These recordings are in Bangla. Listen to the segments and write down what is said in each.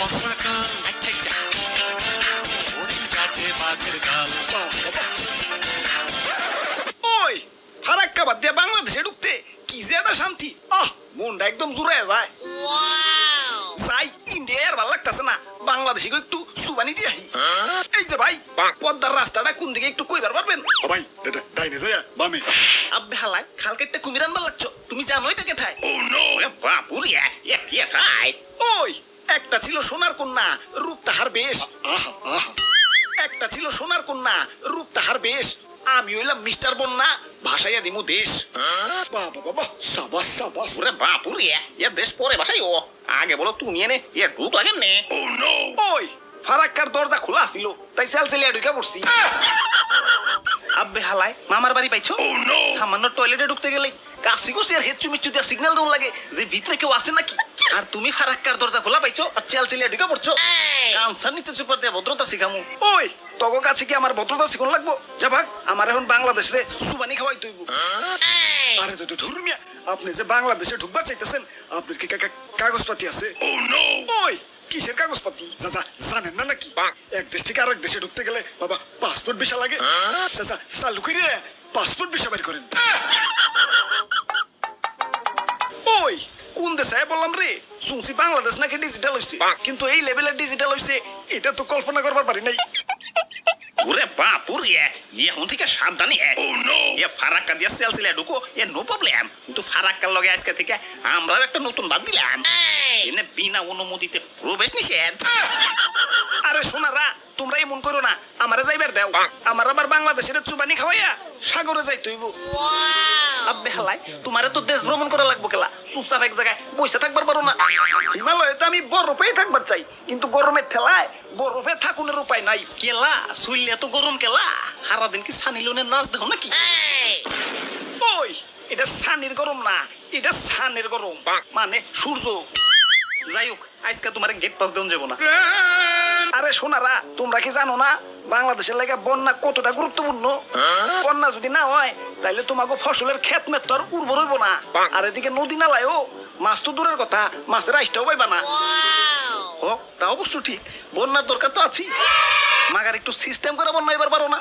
বর্ষাকাল আচ্ছা আচ্ছা হরিণ চাটে বাঘের গাল। ওই ফারাক্কা বাদ দিয়ে বাংলাদেশে ঢুকতে কি যে একটা শান্তি, মনটা একদম জুড়ে যায়। যাই ইন্ডিয়ার ভাল লাগতেছে না, বাংলাদেশে একটু সুবানি দিয়ে আহি। এই যে ভাই, পদ্মার রাস্তাটা কোন দিকে একটু কইবার পারবেন? ও ভাই ডাইনে যায় বামে। আব্বে হালাই খালকে একটা কুমির আনবার লাগছো, তুমি জানো এটা কেঠায়? বাপুরিয়া কি ঠাই ওই একটা ছিল সোনার কন্যা, রূপ তাহার বেশ। আহা আহা একটা ছিল সোনার কন্যা, রূপ তাহার বেশ। আমি হইলাম মিস্টার বন্যা, ভাসাইয়া দিমু দেশ। বাবা বাবা সাবাস সাবাস। ওরে বাপুরিয়া দেশ পরে বাসাই ও আগে বলো তুমি এনে ঢুক লাগেন নে। ওই ফারাক্কার দরজা খোলা ছিল, তাই সেলসেলিয়া ঢুকে পড়ছি। আব্বে হালাই মামার বাড়ি পাইছো? সামান্য টয়লেটে ঢুকতে গেলেই কাশি কুসি আর হেচ্ছু মিচ্ছু দিয়ে সিগন্যাল দেওয়া লাগে যে ভিতরে কেউ আসে নাকি। আর তুমি ফারাক্কার দরজা খোলা পাইছো আর সেলসেলিয়া ঢুকে পড়ছো। কানসার নিচে চুপার দিয়ে ভদ্রতা শিখামু। ওই তগো কাছে কি আমার ভদ্রতা শিখন লাগবো? যা ভাগ, আমার এখন বাংলাদেশ রে সুবানি খাওয়াই তৈব। আরে তো ধর্মিয়া, আপনি যে বাংলাদেশে ঢুকবার চাইতেছেন, আপনার কি কাগজপাতি আছে? ওই কিসের কাগজপাতি? চাচা জানেন না নাকি এক দেশ থেকে আরেক দেশে ঢুকতে গেলে বাবা পাসপোর্ট ভিসা লাগে। চাচা চালু করে পাসপোর্ট ভিসা বের করেন। ওই কোন দেশে বললাম রে, শুনছি বাংলাদেশ নাকি ডিজিটাল হইছে, কিন্তু এই লেভেলের ডিজিটাল হইছে এটা তো কল্পনা করবার পারি নাই। ওরে বাপুরিয়া এখন থেকে সাবধানে ফারাক্কা দিয়ে সেলসেলিয়া ঢুকো নো প্রবলেম, কিন্তু ফারাক্কার লগে আজকে থেকে আমরাও একটা নতুন বাদ দিলাম, এনে বিনা অনুমতিতে প্রবেশ নিষেধ। আরে সোনারা, তোমরা এমন করো না, আমারে যাইবার দাও। আমার আবার বাংলাদেশের চুবানি খাওয়াইয়া সাগরে যাই তৈব। আব্বে হালাই তোমারে তো দেশ ভ্রমণ করা লাগবো কেলা, চুপচাপ এক জায়গায় বসে থাকবার পারো না। হিমালয়ে আমি বরফেই থাকবার চাই, কিন্তু গরমের ঠেলায় বরফে থাকুনের উপায় নাই। কেলা শুইলে তো গরম কেলা, সারাদিন কি সানি লিওনের নাচ দেখো নাকি? ওই এটা সানির গরম না, এটা সানের গরম, মানে সূর্য। যাই হোক আজকে তোমার গেট পাস দেন যাবো না। আরে সোনারা, তোমরা কি জানো না বাংলাদেশের লাগে বন্যা কতটা গুরুত্বপূর্ণ? বন্যা যদি না হয় তাইলে তোমাকে ফসলের ক্ষেত মেত তো আর উর্বর হইব না। আর এদিকে নদী নালায়ও মাছ তো দূরের কথা, মাছের আইসটাও পাইবা না। হোক তা অবশ্য ঠিক, বন্যার দরকার তো আছি, মাগার একটু সিস্টেম করে বন্যা এবার পারো না।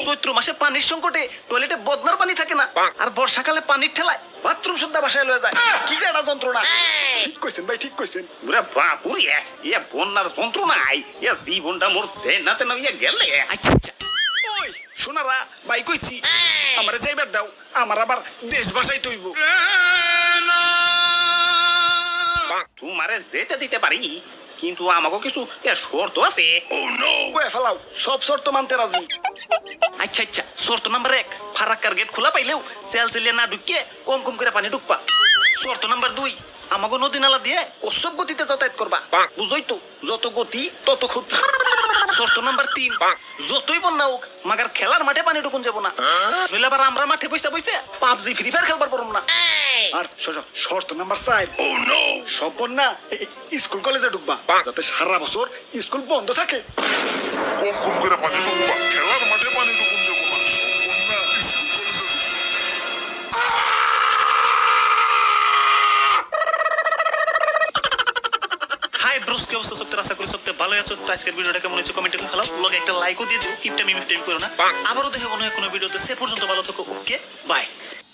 চৈত্র মাসে পানির সংকটে টয়লেটে বদনার পানি থাকে না, আর বর্ষাকালে পানির ঠেলায় বাথরুম শুদ্ধা বাসায় লয়ে যায়। কি যে একটা যন্ত্রণা। ঠিক কইছেন ভাই, ঠিক কইছেন। ওরে বাপুরিয়া বন্যার যন্ত্রণায় জীবনটা মোর নাতে না গেলে। আচ্ছা আচ্ছা ওই সোনারা, বাই কইছি আমারে যাইবার দাও, আমার আবার দেশ ভাষাই তৈব। তোমারে যেতে দিতে পারি, কিন্তু আমাকে কিছু শর্ত আছে। কয়ে ফেলাও, সব শর্ত মানতে রাজি। আচ্ছা আচ্ছা শর্ত নাম্বার 1, ফারাক্কার গেট খোলা পাইলেও সেলসেলিয়া না ঢুকিয়ে কম কম করে পানি ঢুকবা। শর্ত নাম্বার 2, আমাকে নদী নালা দিয়ে কচ্ছপ গতিতে যাতায়াত করবা। বুঝই তো, যত গতি তত ক্ষতি। শর্ত নাম্বার 3, যতই বন্যা হোক মাগার খেলার মাঠে পানি ঢুকুন যাবো না, নইলে আবার আমরা মাঠে বসে বসে পাবজি ফ্রি ফায়ার খেলবার পারবো না। আর শর্ত নাম্বার 4, সব বন্যা স্কুল কলেজে ঢুকবা, যাতে সারা বছর স্কুল বন্ধ থাকে। কম কম করে পানি ঢুকবা, খেলার মাঠে পানি ঢুকুন যাবো না, সব বন্যা স্কুল কলেজে ঢুকবা। হাই ব্রোস, কি অবস্থা? সত্যি আশা করি সত্যি ভালো আছো। তো আজকের ভিডিওটা কেমন হয়েছে কমেন্টে ফেলাও, লগে একটা লাইকও দিয়ে দিও, কিপটা মিমিটাইম করো না। আবারও দেখে মনে হয় কোনো ভিডিওতে, সে পর্যন্ত ভালো থাকো, ওকে বাই।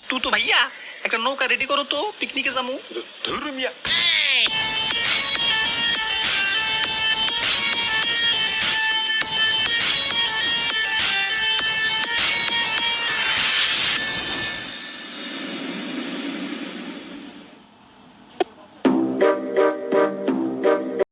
তুই তো ভাইয়া একটা নৌকা রেডি করো তো, পিকনিকে যাবো। ধর্মিয়া